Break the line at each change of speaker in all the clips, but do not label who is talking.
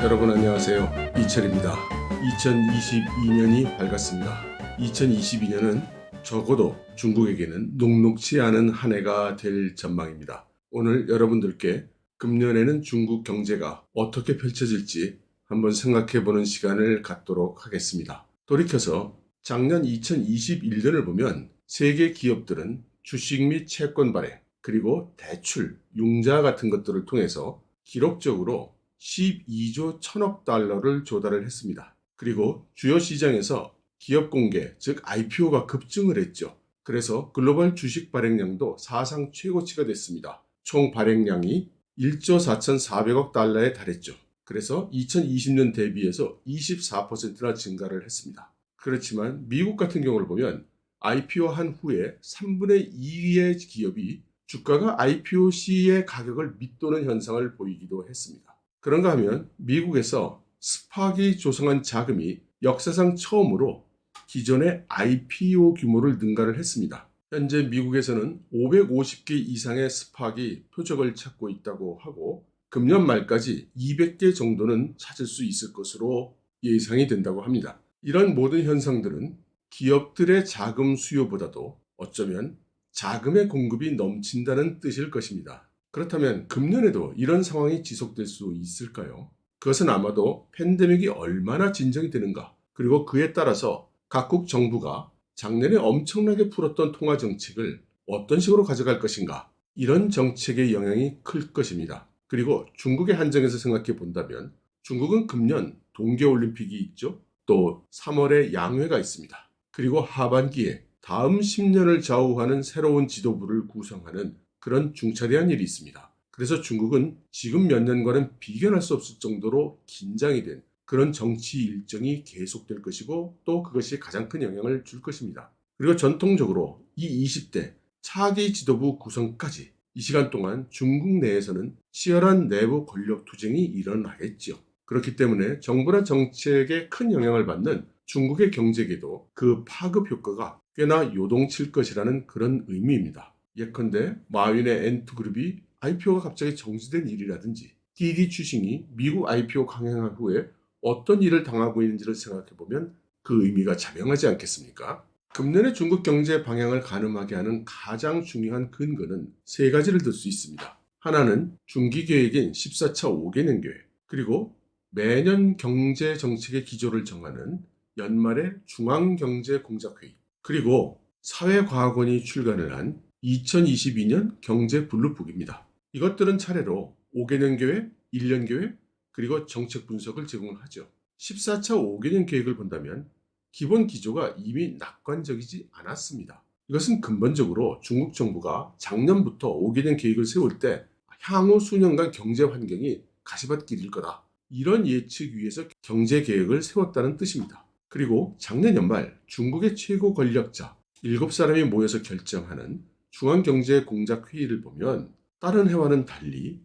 여러분 안녕하세요. 이철입니다. 2022년이 밝았습니다. 2022년은 적어도 중국에게는 녹록지 않은 한 해가 될 전망입니다. 오늘 여러분들께 금년에는 중국 경제가 어떻게 펼쳐질지 한번 생각해보는 시간을 갖도록 하겠습니다. 돌이켜서 작년 2021년을 보면 세계 기업들은 주식 및 채권 발행, 그리고 대출, 융자 같은 것들을 통해서 기록적으로 12조 1000억 달러를 조달을 했습니다. 그리고 주요 시장에서 기업 공개, 즉 IPO가 급증을 했죠. 그래서 글로벌 주식 발행량도 사상 최고치가 됐습니다. 총 발행량이 1조 4,400억 달러에 달했죠. 그래서 2020년 대비해서 24%나 증가를 했습니다. 그렇지만 미국 같은 경우를 보면 IPO 한 후에 3분의 2의 기업이 주가가 IPO 시의 가격을 밑도는 현상을 보이기도 했습니다. 그런가 하면 미국에서 스팍이 조성한 자금이 역사상 처음으로 기존의 IPO 규모를 능가를 했습니다. 현재 미국에서는 550개 이상의 스팍이 표적을 찾고 있다고 하고 금년 말까지 200개 정도는 찾을 수 있을 것으로 예상이 된다고 합니다. 이런 모든 현상들은 기업들의 자금 수요보다도 어쩌면 자금의 공급이 넘친다는 뜻일 것입니다. 그렇다면 금년에도 이런 상황이 지속될 수 있을까요? 그것은 아마도 팬데믹이 얼마나 진정이 되는가, 그리고 그에 따라서 각국 정부가 작년에 엄청나게 풀었던 통화 정책을 어떤 식으로 가져갈 것인가, 이런 정책의 영향이 클 것입니다. 그리고 중국의 한정에서 생각해 본다면 중국은 금년 동계올림픽이 있죠. 또 3월에 양회가 있습니다. 그리고 하반기에 다음 10년을 좌우하는 새로운 지도부를 구성하는 그런 중차대한 일이 있습니다. 그래서 중국은 지금 몇 년과는 비견할 수 없을 정도로 긴장이 된 그런 정치 일정이 계속될 것이고 또 그것이 가장 큰 영향을 줄 것입니다. 그리고 전통적으로 이 20대 차기 지도부 구성까지 이 시간 동안 중국 내에서는 치열한 내부 권력 투쟁이 일어나겠죠. 그렇기 때문에 정부나 정책에 큰 영향을 받는 중국의 경제계도 그 파급 효과가 꽤나 요동칠 것이라는 그런 의미입니다. 예컨대 마윈의 엔투그룹이 IPO가 갑자기 정지된 일이라든지 DD 추싱이 미국 IPO 강행한 후에 어떤 일을 당하고 있는지를 생각해보면 그 의미가 자명하지 않겠습니까? 금년의 중국 경제 방향을 가늠하게 하는 가장 중요한 근거는 세 가지를 들 수 있습니다. 하나는 중기계획인 14차 5개년 계획, 그리고 매년 경제 정책의 기조를 정하는 연말의 중앙경제공작회의, 그리고 사회과학원이 출간을 한 2022년 경제 블루북입니다. 이것들은 차례로 5개년 계획, 1년 계획, 그리고 정책 분석을 제공하죠. 14차 5개년 계획을 본다면 기본 기조가 이미 낙관적이지 않았습니다. 이것은 근본적으로 중국 정부가 작년부터 5개년 계획을 세울 때 향후 수년간 경제 환경이 가시밭길일 거다, 이런 예측 위에서 경제 계획을 세웠다는 뜻입니다. 그리고 작년 연말 중국의 최고 권력자 7사람이 모여서 결정하는 중앙경제공작회의를 보면 다른 해와는 달리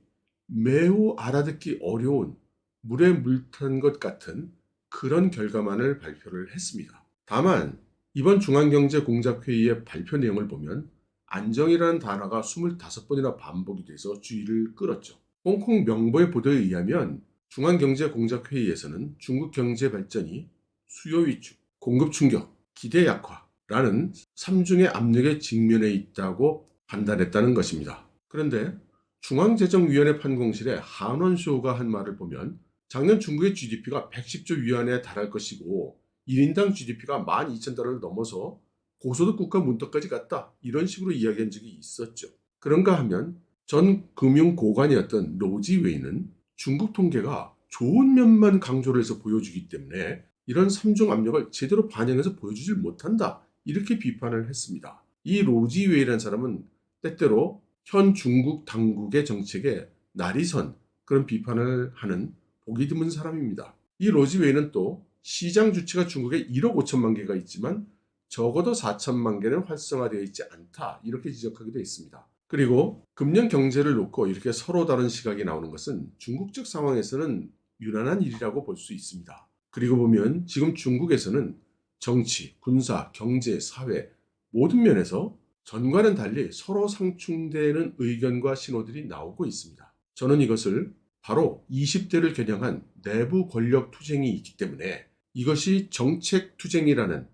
매우 알아듣기 어려운 물에 물 탄 것 같은 그런 결과만을 발표를 했습니다. 다만 이번 중앙경제공작회의의 발표 내용을 보면 안정이라는 단어가 25번이나 반복이 돼서 주의를 끌었죠. 홍콩 명보의 보도에 의하면 중앙경제공작회의에서는 중국 경제 발전이 수요 위축, 공급 충격, 기대 약화라는 3중의 압력에 직면해 있다고 판단했다는 것입니다. 그런데 중앙재정위원회 판공실의 한원쇼가 한 말을 보면 작년 중국의 GDP가 110조 위안에 달할 것이고 1인당 GDP가 12,000달러를 넘어서 고소득 국가 문턱까지 갔다, 이런 식으로 이야기한 적이 있었죠. 그런가 하면 전 금융고관이었던 로지웨이는 중국 통계가 좋은 면만 강조를 해서 보여주기 때문에 이런 3중 압력을 제대로 반영해서 보여주질 못한다, 이렇게 비판을 했습니다. 이 로지웨이라는 사람은 때때로 현 중국 당국의 정책에 날이 선 그런 비판을 하는 보기 드문 사람입니다. 이 로지웨이는 또 시장 주체가 중국에 1억 5천만 개가 있지만 적어도 4천만 개는 활성화되어 있지 않다, 이렇게 지적하기도 했습니다. 그리고 금년 경제를 놓고 이렇게 서로 다른 시각이 나오는 것은 중국적 상황에서는 유난한 일이라고 볼 수 있습니다. 그리고 보면 지금 중국에서는 정치, 군사, 경제, 사회 모든 면에서 전과는 달리 서로 상충되는 의견과 신호들이 나오고 있습니다. 저는 이것을 바로 20대를 겨냥한 내부 권력 투쟁이 있기 때문에 이것이 정책 투쟁이라는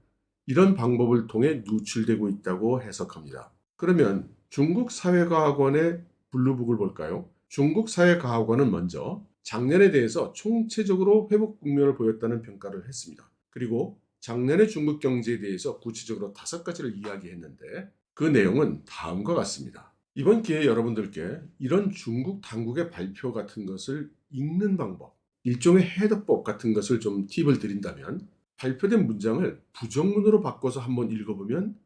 이런 방법을 통해 누출되고 있다고 해석합니다. 그러면 중국 사회과학원의 블루북을 볼까요? 중국 사회과학원은 먼저 작년에 대해서 총체적으로 회복 국면을 보였다는 평가를 했습니다. 그리고 작년의 중국 경제에 대해서 구체적으로 5가지를 이야기했는데 그 내용은 다음과 같습니다. 이번 기회에 여러분들께 이런 중국 당국의 발표 같은 것을 읽는 방법, 일종의 해독법 같은 것을 좀 팁을 드린다면 발표된 문장을 부정문으로 바꿔서 한번 읽어보면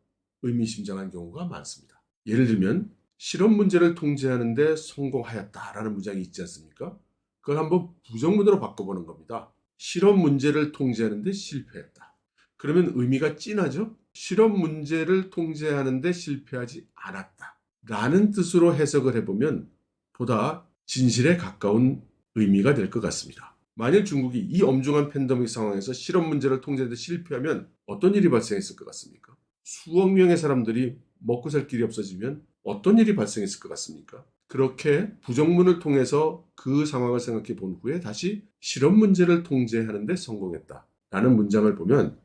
의미심장한 경우가 많습니다. 예를 들면 실험 문제를 통제하는 데 성공하였다라는 문장이 있지 않습니까? 그걸 한번 부정문으로 바꿔보는 겁니다. 실험 문제를 통제하는 데 실패했다. 그러면 의미가 진하죠? 실험 문제를 통제하는 데 실패하지 않았다. 라는 뜻으로 해석을 해보면 보다 진실에 가까운 의미가 될 것 같습니다. 만일 중국이 이 엄중한 팬데믹 상황에서 실험 문제를 통제하는 데 실패하면 어떤 일이 발생했을 것 같습니까? 수억 명의 사람들이 먹고 살 길이 없어지면 어떤 일이 발생했을 것 같습니까? 그렇게 부정문을 통해서 그 상황을 생각해 본 후에 다시 실험 문제를 통제하는 데 성공했다. 라는 문장을 보면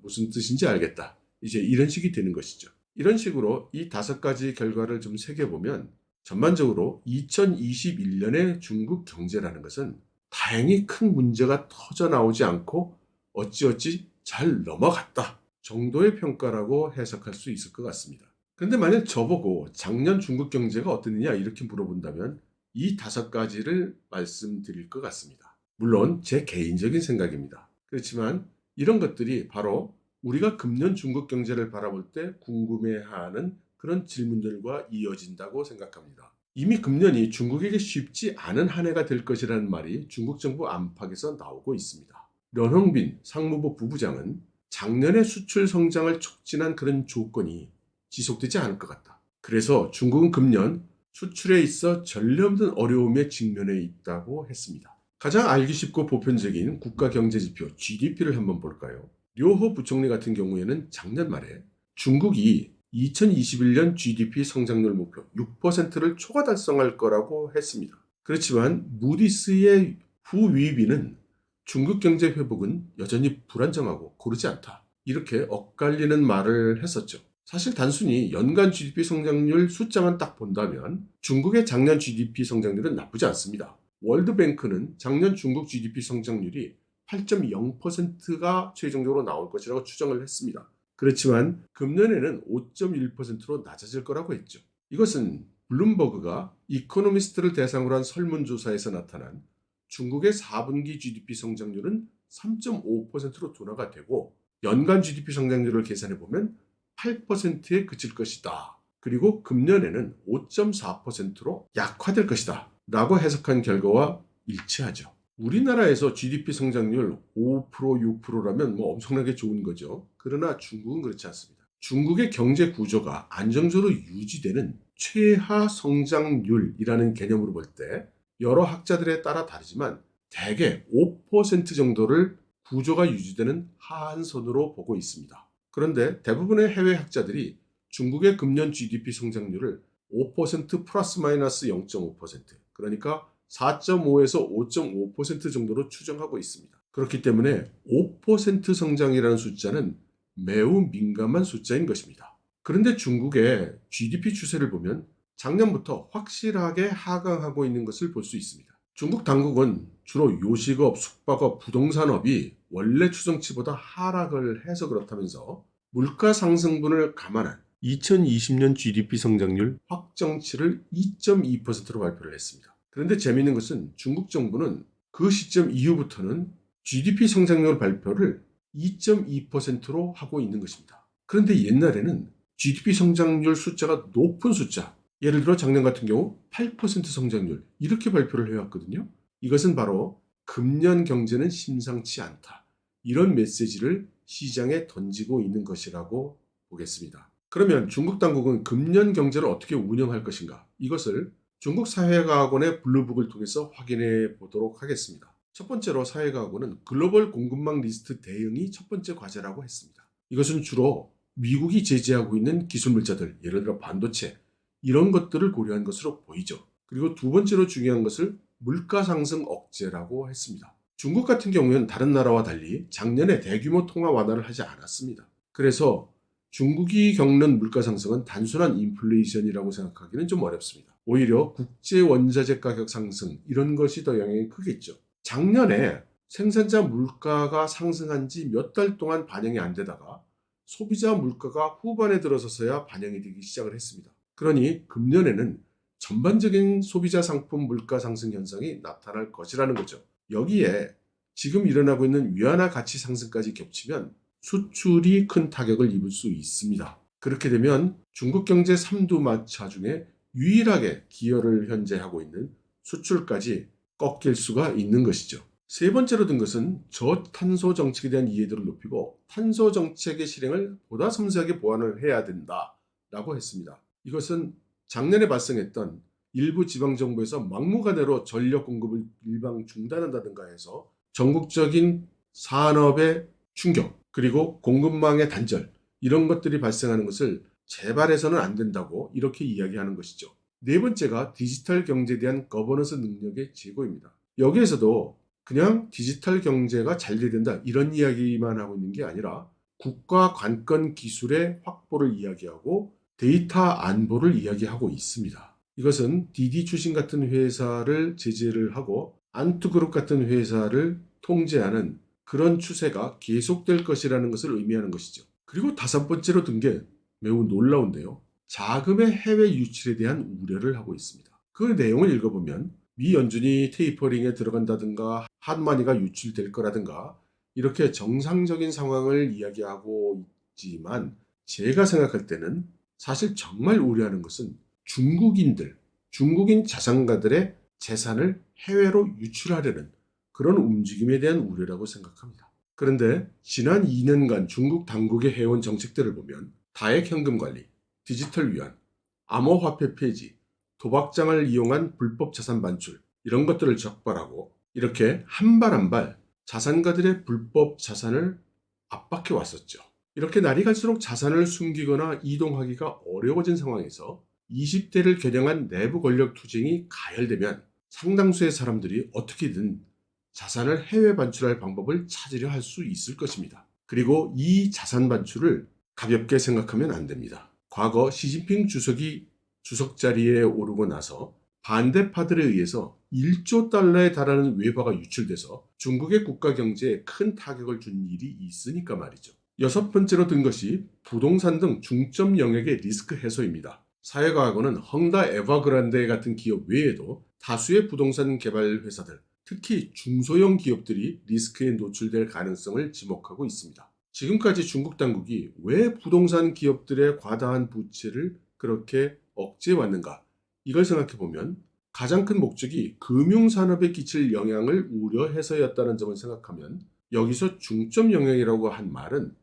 무슨 뜻인지 알겠다. 이제 이런 식이 되는 것이죠. 이런 식으로 이 5가지 결과를 좀 새겨보면 전반적으로 2021년의 중국 경제라는 것은 다행히 큰 문제가 터져 나오지 않고 어찌어찌 잘 넘어갔다 정도의 평가라고 해석할 수 있을 것 같습니다. 그런데 만약 저보고 작년 중국 경제가 어땠느냐 이렇게 물어본다면 이 5가지를 말씀드릴 것 같습니다. 물론 제 개인적인 생각입니다. 그렇지만 이런 것들이 바로 우리가 금년 중국 경제를 바라볼 때 궁금해하는 그런 질문들과 이어진다고 생각합니다. 이미 금년이 중국에게 쉽지 않은 한 해가 될 것이라는 말이 중국 정부 안팎에서 나오고 있습니다. 런홍빈 상무부 부부장은 작년의 수출 성장을 촉진한 그런 조건이 지속되지 않을 것 같다. 그래서 중국은 금년 수출에 있어 전례 없는 어려움에 직면해 있다고 했습니다. 가장 알기 쉽고 보편적인 국가 경제 지표 GDP를 한번 볼까요? 료호 부총리 같은 경우에는 작년 말에 중국이 2021년 GDP 성장률 목표 6%를 초과 달성할 거라고 했습니다. 그렇지만 무디스의 후위비는 중국 경제 회복은 여전히 불안정하고 고르지 않다. 이렇게 엇갈리는 말을 했었죠. 사실 단순히 연간 GDP 성장률 숫자만 딱 본다면 중국의 작년 GDP 성장률은 나쁘지 않습니다. 월드뱅크는 작년 중국 GDP 성장률이 8.0%가 최종적으로 나올 것이라고 추정을 했습니다. 그렇지만 금년에는 5.1%로 낮아질 거라고 했죠. 이것은 블룸버그가 이코노미스트를 대상으로 한 설문조사에서 나타난 중국의 4분기 GDP 성장률은 3.5%로 둔화가 되고 연간 GDP 성장률을 계산해보면 8%에 그칠 것이다. 그리고 금년에는 5.4%로 약화될 것이다. 라고 해석한 결과와 일치하죠. 우리나라에서 GDP 성장률 5%, 6%라면 엄청나게 좋은 거죠. 그러나 중국은 그렇지 않습니다. 중국의 경제 구조가 안정적으로 유지되는 최하 성장률이라는 개념으로 볼 때 여러 학자들에 따라 다르지만 대개 5% 정도를 구조가 유지되는 하한선으로 보고 있습니다. 그런데 대부분의 해외 학자들이 중국의 금년 GDP 성장률을 5% 플러스 마이너스 0.5% 그러니까 4.5에서 5.5% 정도로 추정하고 있습니다. 그렇기 때문에 5% 성장이라는 숫자는 매우 민감한 숫자인 것입니다. 그런데 중국의 GDP 추세를 보면 작년부터 확실하게 하강하고 있는 것을 볼 수 있습니다. 중국 당국은 주로 요식업, 숙박업, 부동산업이 원래 추정치보다 하락을 해서 그렇다면서 물가 상승분을 감안한 2020년 GDP 성장률 확정치를 2.2%로 발표를 했습니다. 그런데 재미있는 것은 중국 정부는 그 시점 이후부터는 GDP 성장률 발표를 2.2%로 하고 있는 것입니다. 그런데 옛날에는 GDP 성장률 숫자가 높은 숫자, 예를 들어 작년 같은 경우 8% 성장률 이렇게 발표를 해왔거든요. 이것은 바로 금년 경제는 심상치 않다. 이런 메시지를 시장에 던지고 있는 것이라고 보겠습니다. 그러면 중국 당국은 금년 경제를 어떻게 운영할 것인가? 이것을 중국 사회과학원의 블루북을 통해서 확인해 보도록 하겠습니다. 첫 번째로 사회과학원은 글로벌 공급망 리스트 대응이 첫 번째 과제라고 했습니다. 이것은 주로 미국이 제재하고 있는 기술 물자들, 예를 들어 반도체, 이런 것들을 고려한 것으로 보이죠. 그리고 두 번째로 중요한 것을 물가 상승 억제라고 했습니다. 중국 같은 경우에는 다른 나라와 달리 작년에 대규모 통화 완화를 하지 않았습니다. 그래서 중국이 겪는 물가 상승은 단순한 인플레이션이라고 생각하기는 좀 어렵습니다. 오히려 국제 원자재 가격 상승 이런 것이 더 영향이 크겠죠. 작년에 생산자 물가가 상승한 지 몇 달 동안 반영이 안 되다가 소비자 물가가 후반에 들어서서야 반영이 되기 시작을 했습니다. 그러니 금년에는 전반적인 소비자 상품 물가 상승 현상이 나타날 것이라는 거죠. 여기에 지금 일어나고 있는 위안화 가치 상승까지 겹치면 수출이 큰 타격을 입을 수 있습니다. 그렇게 되면 중국 경제 3두마차 중에 유일하게 기여를 현재 하고 있는 수출까지 꺾일 수가 있는 것이죠. 세 번째로 든 것은 저탄소 정책에 대한 이해도를 높이고 탄소 정책의 실행을 보다 섬세하게 보완을 해야 된다라고 했습니다. 이것은 작년에 발생했던 일부 지방정부에서 막무가내로 전력 공급을 일방 중단한다든가 해서 전국적인 산업의 충격 그리고 공급망의 단절 이런 것들이 발생하는 것을 재발해서는 안 된다고 이렇게 이야기하는 것이죠. 네 번째가 디지털 경제에 대한 거버넌스 능력의 제고입니다. 여기에서도 그냥 디지털 경제가 잘 돼야 된다 이런 이야기만 하고 있는 게 아니라 국가 관건 기술의 확보를 이야기하고 데이터 안보를 이야기하고 있습니다. 이것은 디디 출신 같은 회사를 제재를 하고 안투그룹 같은 회사를 통제하는 그런 추세가 계속될 것이라는 것을 의미하는 것이죠. 그리고 다섯 번째로 든 게 매우 놀라운데요. 자금의 해외 유출에 대한 우려를 하고 있습니다. 그 내용을 읽어보면 미 연준이 테이퍼링에 들어간다든가 핫마니가 유출될 거라든가 이렇게 정상적인 상황을 이야기하고 있지만 제가 생각할 때는 사실 정말 우려하는 것은 중국인 자산가들의 재산을 해외로 유출하려는 그런 움직임에 대한 우려라고 생각합니다. 그런데 지난 2년간 중국 당국의 해온 정책들을 보면 다액 현금 관리, 디지털 위안, 암호화폐 폐지, 도박장을 이용한 불법 자산 반출 이런 것들을 적발하고 이렇게 한 발 한 발 자산가들의 불법 자산을 압박해 왔었죠. 이렇게 날이 갈수록 자산을 숨기거나 이동하기가 어려워진 상황에서 20대를 겨냥한 내부 권력 투쟁이 가열되면 상당수의 사람들이 어떻게든 자산을 해외 반출할 방법을 찾으려 할 수 있을 것입니다. 그리고 이 자산 반출을 가볍게 생각하면 안 됩니다. 과거 시진핑 주석이 주석 자리에 오르고 나서 반대파들에 의해서 1조 달러에 달하는 외화가 유출돼서 중국의 국가 경제에 큰 타격을 준 일이 있으니까 말이죠. 여섯 번째로 든 것이 부동산 등 중점 영역의 리스크 해소입니다. 사회과학원은 헝다 에버그란데 같은 기업 외에도 다수의 부동산 개발 회사들, 특히 중소형 기업들이 리스크에 노출될 가능성을 지목하고 있습니다. 지금까지 중국 당국이 왜 부동산 기업들의 과다한 부채를 그렇게 억제해왔는가? 이걸 생각해보면 가장 큰 목적이 금융산업에 끼칠 영향을 우려해서였다는 점을 생각하면 여기서 중점 영역이라고 한 말은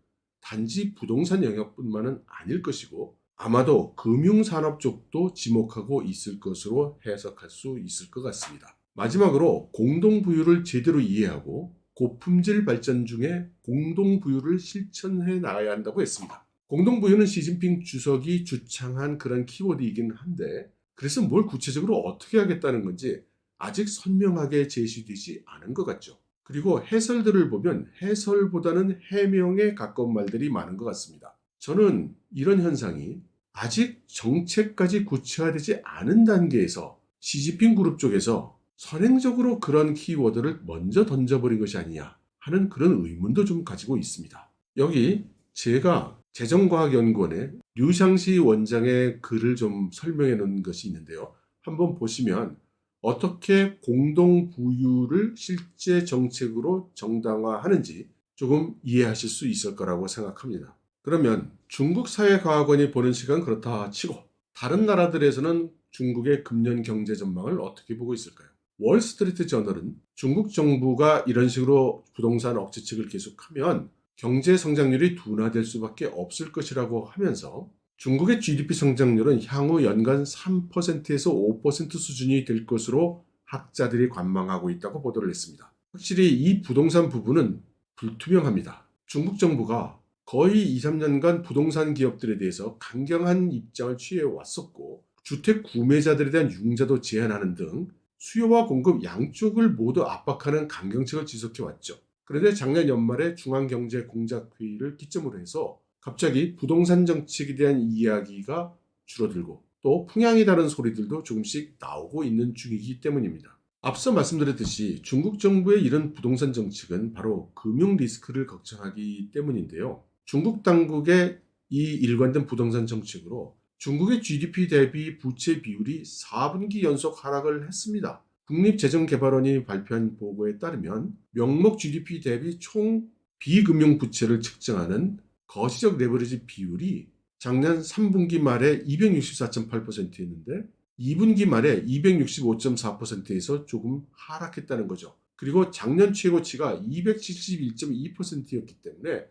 단지 부동산 영역뿐만은 아닐 것이고 아마도 금융산업 쪽도 지목하고 있을 것으로 해석할 수 있을 것 같습니다. 마지막으로 공동부유를 제대로 이해하고 고품질 발전 중에 공동부유를 실천해 나가야 한다고 했습니다. 공동부유는 시진핑 주석이 주창한 그런 키워드이긴 한데 그래서 뭘 구체적으로 어떻게 하겠다는 건지 아직 선명하게 제시되지 않은 것 같죠. 그리고 해설들을 보면 해설보다는 해명에 가까운 말들이 많은 것 같습니다. 저는 이런 현상이 아직 정책까지 구체화되지 않은 단계에서 시진핑 그룹 쪽에서 선행적으로 그런 키워드를 먼저 던져버린 것이 아니냐 하는 그런 의문도 좀 가지고 있습니다. 여기 제가 재정과학연구원의 류샹시 원장의 글을 좀 설명해 놓은 것이 있는데요. 한번 보시면 어떻게 공동부유를 실제 정책으로 정당화하는지 조금 이해하실 수 있을 거라고 생각합니다. 그러면 중국 사회과학원이 보는 시간 그렇다 치고 다른 나라들에서는 중국의 금년 경제 전망을 어떻게 보고 있을까요? 월스트리트 저널은 중국 정부가 이런 식으로 부동산 억제책을 계속하면 경제 성장률이 둔화될 수밖에 없을 것이라고 하면서 중국의 GDP 성장률은 향후 연간 3%에서 5% 수준이 될 것으로 학자들이 관망하고 있다고 보도를 했습니다. 확실히 이 부동산 부분은 불투명합니다. 중국 정부가 거의 2, 3년간 부동산 기업들에 대해서 강경한 입장을 취해 왔었고 주택 구매자들에 대한 융자도 제한하는 등 수요와 공급 양쪽을 모두 압박하는 강경책을 지속해왔죠. 그런데 작년 연말에 중앙경제공작회의를 기점으로 해서 갑자기 부동산 정책에 대한 이야기가 줄어들고 또 풍향이 다른 소리들도 조금씩 나오고 있는 중이기 때문입니다. 앞서 말씀드렸듯이 중국 정부의 이런 부동산 정책은 바로 금융 리스크를 걱정하기 때문인데요. 중국 당국의 이 일관된 부동산 정책으로 중국의 GDP 대비 부채 비율이 4분기 연속 하락을 했습니다. 국립재정개발원이 발표한 보고에 따르면 명목 GDP 대비 총 비금융 부채를 측정하는 거시적 레버리지 비율이 작년 3분기 말에 264.8%였는데 2분기 말에 265.4%에서 조금 하락했다는 거죠. 그리고 작년 최고치가 271.2%였기 때문에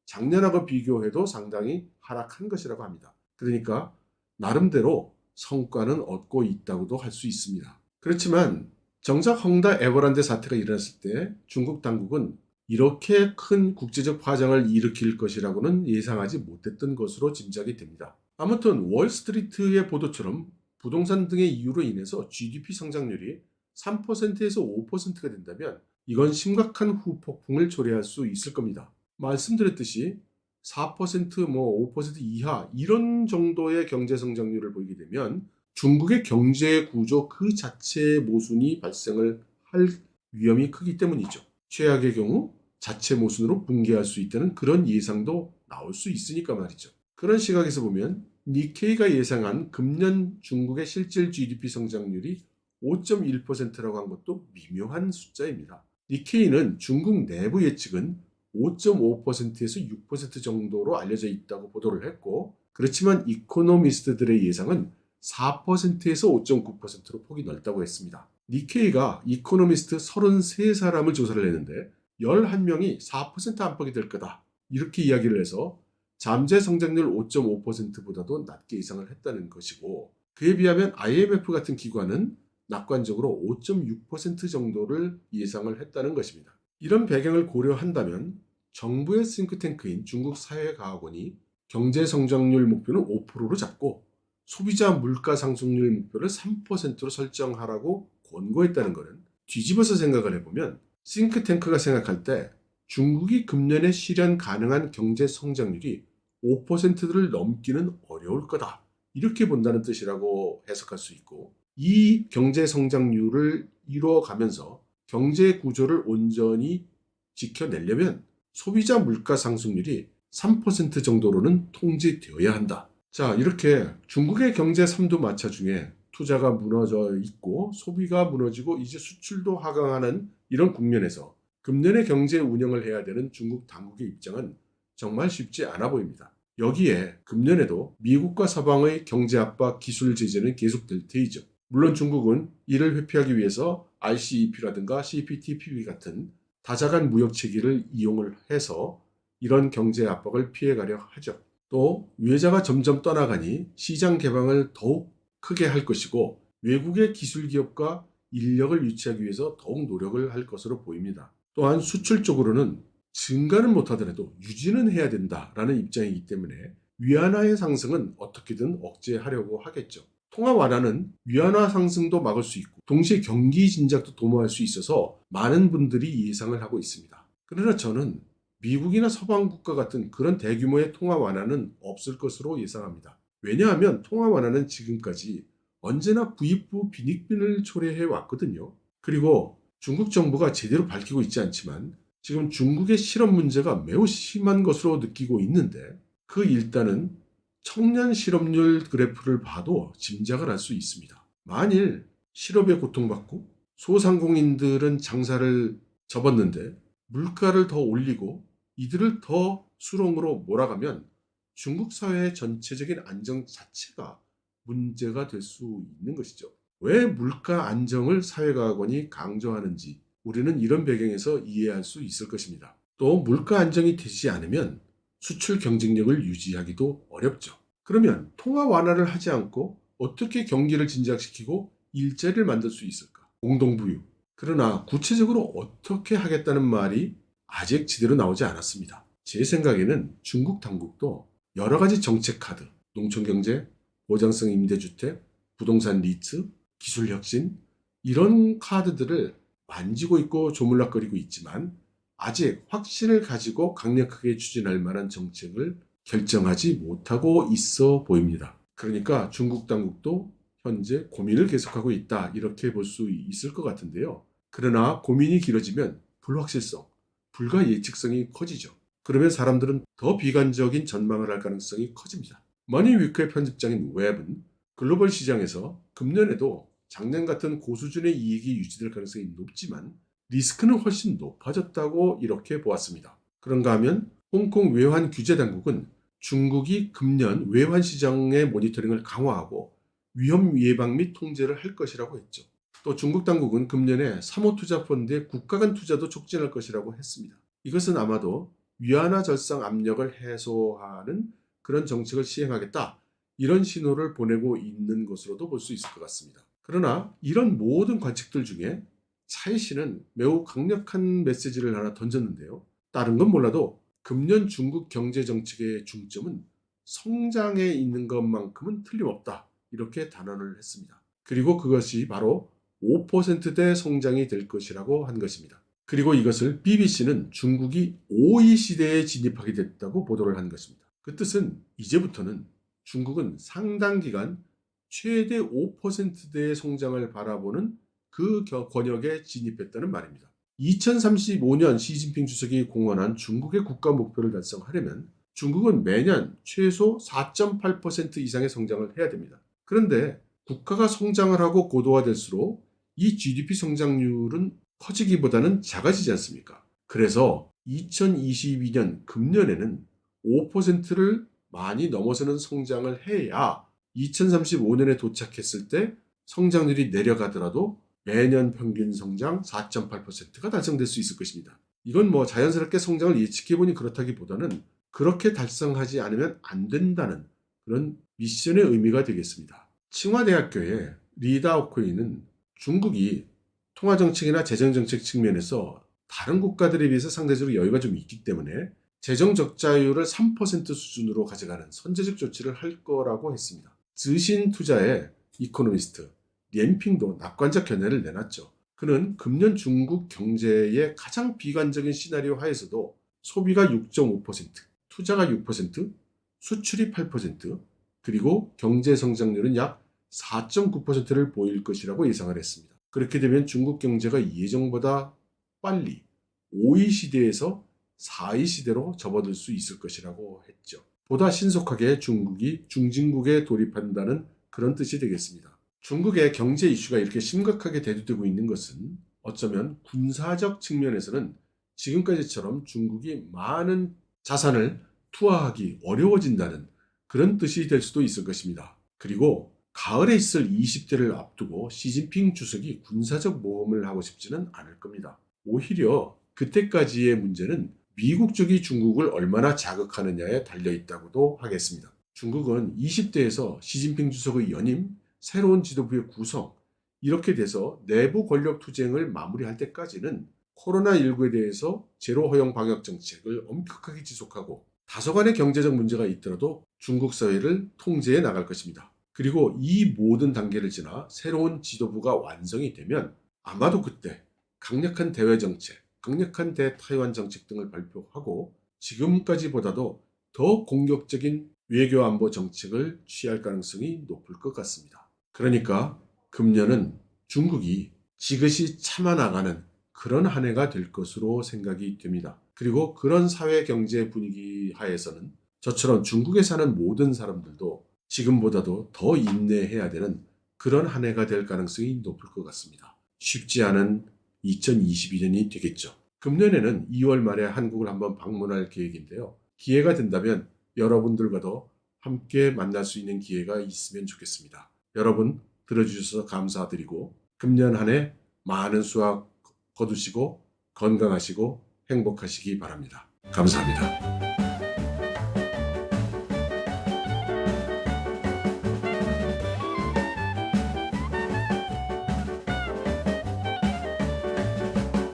작년하고 비교해도 상당히 하락한 것이라고 합니다. 그러니까 나름대로 성과는 얻고 있다고도 할 수 있습니다. 그렇지만 정작 헝다 에버랜드 사태가 일어났을 때 중국 당국은 이렇게 큰 국제적 파장을 일으킬 것이라고는 예상하지 못했던 것으로 짐작이 됩니다. 아무튼 월스트리트의 보도처럼 부동산 등의 이유로 인해서 GDP 성장률이 3%에서 5%가 된다면 이건 심각한 후폭풍을 초래할 수 있을 겁니다. 말씀드렸듯이 4%, 5% 이하 이런 정도의 경제 성장률을 보이게 되면 중국의 경제 구조 그 자체의 모순이 발생을 할 위험이 크기 때문이죠. 최악의 경우 자체 모순으로 붕괴할 수 있다는 그런 예상도 나올 수 있으니까 말이죠. 그런 시각에서 보면 니케이가 예상한 금년 중국의 실질 GDP 성장률이 5.1%라고 한 것도 미묘한 숫자입니다. 니케이는 중국 내부 예측은 5.5%에서 6% 정도로 알려져 있다고 보도를 했고, 그렇지만 이코노미스트들의 예상은 4%에서 5.9%로 폭이 넓다고 했습니다. 니케이가 이코노미스트 33사람을 조사를 했는데 11명이 4% 안팎이 될 거다. 이렇게 이야기를 해서 잠재 성장률 5.5%보다도 낮게 예상을 했다는 것이고, 그에 비하면 IMF 같은 기관은 낙관적으로 5.6% 정도를 예상을 했다는 것입니다. 이런 배경을 고려한다면 정부의 싱크탱크인 중국사회과학원이 경제 성장률 목표는 5%로 잡고 소비자 물가 상승률 목표를 3%로 설정하라고 권고했다는 것은 뒤집어서 생각을 해보면 싱크탱크가 생각할 때 중국이 금년에 실현 가능한 경제 성장률이 5%를 넘기는 어려울 거다. 이렇게 본다는 뜻이라고 해석할 수 있고, 이 경제 성장률을 이루어가면서 경제 구조를 온전히 지켜내려면 소비자 물가 상승률이 3% 정도로는 통제되어야 한다. 자, 이렇게 중국의 경제 삼두마차 중에 투자가 무너져 있고 소비가 무너지고 이제 수출도 하강하는 이런 국면에서 금년의 경제 운영을 해야 되는 중국 당국의 입장은 정말 쉽지 않아 보입니다. 여기에 금년에도 미국과 서방의 경제 압박 기술 제재는 계속될 테이죠. 물론 중국은 이를 회피하기 위해서 RCEP라든가 CPTPP 같은 다자간 무역 체계를 이용을 해서 이런 경제 압박을 피해가려 하죠. 또 외자가 점점 떠나가니 시장 개방을 더욱 크게 할 것이고 외국의 기술 기업과 인력을 유치하기 위해서 더욱 노력을 할 것으로 보입니다. 또한 수출 쪽으로는 증가는 못하더라도 유지는 해야 된다라는 입장이기 때문에 위안화의 상승은 어떻게든 억제하려고 하겠죠. 통화 완화는 위안화 상승도 막을 수 있고 동시에 경기 진작도 도모할 수 있어서 많은 분들이 예상을 하고 있습니다. 그러나 저는 미국이나 서방 국가 같은 그런 대규모의 통화 완화는 없을 것으로 예상합니다. 왜냐하면 통화 완화는 지금까지 언제나 부익부 빈익빈을 초래해 왔거든요. 그리고 중국 정부가 제대로 밝히고 있지 않지만 지금 중국의 실업 문제가 매우 심한 것으로 느끼고 있는데 그 일단은 청년 실업률 그래프를 봐도 짐작을 할 수 있습니다. 만일 실업에 고통받고 소상공인들은 장사를 접었는데 물가를 더 올리고 이들을 더 수렁으로 몰아가면 중국 사회의 전체적인 안정 자체가 문제가 될 수 있는 것이죠. 왜 물가 안정을 사회과학원이 강조하는지 우리는 이런 배경에서 이해할 수 있을 것입니다. 또 물가 안정이 되지 않으면 수출 경쟁력을 유지하기도 어렵죠. 그러면 통화 완화를 하지 않고 어떻게 경기를 진작시키고 일자리를 만들 수 있을까? 공동부유. 그러나 구체적으로 어떻게 하겠다는 말이 아직 제대로 나오지 않았습니다. 제 생각에는 중국 당국도 여러 가지 정책 카드, 농촌경제, 보장성 임대주택, 부동산 리츠, 기술혁신, 이런 카드들을 만지고 있고 조물락거리고 있지만 아직 확신을 가지고 강력하게 추진할 만한 정책을 결정하지 못하고 있어 보입니다. 그러니까 중국 당국도 현재 고민을 계속하고 있다, 이렇게 볼 수 있을 것 같은데요. 그러나 고민이 길어지면 불확실성, 불가 예측성이 커지죠. 그러면 사람들은 더 비관적인 전망을 할 가능성이 커집니다. 머니위크의 편집장인 웹은 글로벌 시장에서 금년에도 작년 같은 고수준의 이익이 유지될 가능성이 높지만 리스크는 훨씬 높아졌다고 이렇게 보았습니다. 그런가 하면 홍콩 외환 규제 당국은 중국이 금년 외환 시장의 모니터링을 강화하고 위험 예방 및 통제를 할 것이라고 했죠. 또 중국 당국은 금년에 사모투자펀드의 국가 간 투자도 촉진할 것이라고 했습니다. 이것은 아마도 위안화 절상 압력을 해소하는 그런 정책을 시행하겠다, 이런 신호를 보내고 있는 것으로도 볼 수 있을 것 같습니다. 그러나 이런 모든 관측들 중에 차이 씨는 매우 강력한 메시지를 하나 던졌는데요. 다른 건 몰라도 금년 중국 경제 정책의 중점은 성장에 있는 것만큼은 틀림없다, 이렇게 단언을 했습니다. 그리고 그것이 바로 5%대 성장이 될 것이라고 한 것입니다. 그리고 이것을 BBC는 중국이 OECD에 진입하게 됐다고 보도를 한 것입니다. 그 뜻은 이제부터는 중국은 상당 기간 최대 5%대의 성장을 바라보는 그 권역에 진입했다는 말입니다. 2035년 시진핑 주석이 공언한 중국의 국가 목표를 달성하려면 중국은 매년 최소 4.8% 이상의 성장을 해야 됩니다. 그런데 국가가 성장을 하고 고도화될수록 이 GDP 성장률은 커지기보다는 작아지지 않습니까? 그래서 2022년 금년에는 5%를 많이 넘어서는 성장을 해야 2035년에 도착했을 때 성장률이 내려가더라도 매년 평균 성장 4.8%가 달성될 수 있을 것입니다. 이건 뭐 자연스럽게 성장을 예측해보니 그렇다기보다는 그렇게 달성하지 않으면 안 된다는 그런 미션의 의미가 되겠습니다. 칭화대학교의 리다오코이는 중국이 통화정책이나 재정정책 측면에서 다른 국가들에 비해서 상대적으로 여유가 좀 있기 때문에 재정 적자율을 3% 수준으로 가져가는 선제적 조치를 할 거라고 했습니다. 즈신 투자의 이코노미스트 옌핑도 낙관적 견해를 내놨죠. 그는 금년 중국 경제의 가장 비관적인 시나리오 하에서도 소비가 6.5%, 투자가 6%, 수출이 8%, 그리고 경제 성장률은 약 4.9%를 보일 것이라고 예상을 했습니다. 그렇게 되면 중국 경제가 예정보다 빨리 OECD에서 4위 시대로 접어들 수 있을 것이라고 했죠. 보다 신속하게 중국이 중진국에 돌입한다는 그런 뜻이 되겠습니다. 중국의 경제 이슈가 이렇게 심각하게 대두되고 있는 것은 어쩌면 군사적 측면에서는 지금까지처럼 중국이 많은 자산을 투하하기 어려워진다는 그런 뜻이 될 수도 있을 것입니다. 그리고 가을에 있을 20대를 앞두고 시진핑 주석이 군사적 모험을 하고 싶지는 않을 겁니다. 오히려 그때까지의 문제는 미국 쪽이 중국을 얼마나 자극하느냐에 달려있다고도 하겠습니다. 중국은 20대에서 시진핑 주석의 연임, 새로운 지도부의 구성, 이렇게 돼서 내부 권력 투쟁을 마무리할 때까지는 코로나19에 대해서 제로 허용 방역 정책을 엄격하게 지속하고 다소간의 경제적 문제가 있더라도 중국 사회를 통제해 나갈 것입니다. 그리고 이 모든 단계를 지나 새로운 지도부가 완성이 되면 아마도 그때 강력한 대외 정책, 강력한 대타이완 정책 등을 발표하고 지금까지보다도 더 공격적인 외교 안보 정책을 취할 가능성이 높을 것 같습니다. 그러니까 금년은 중국이 지그시 참아나가는 그런 한 해가 될 것으로 생각이 됩니다. 그리고 그런 사회 경제 분위기 하에서는 저처럼 중국에 사는 모든 사람들도 지금보다도 더 인내해야 되는 그런 한 해가 될 가능성이 높을 것 같습니다. 쉽지 않은 2022년이 되겠죠. 금년에는 2월 말에 한국을 한번 방문할 계획인데요. 기회가 된다면 여러분들과도 함께 만날 수 있는 기회가 있으면 좋겠습니다. 여러분 들어주셔서 감사드리고 금년 한 해 많은 수확 거두시고 건강하시고 행복하시기 바랍니다. 감사합니다.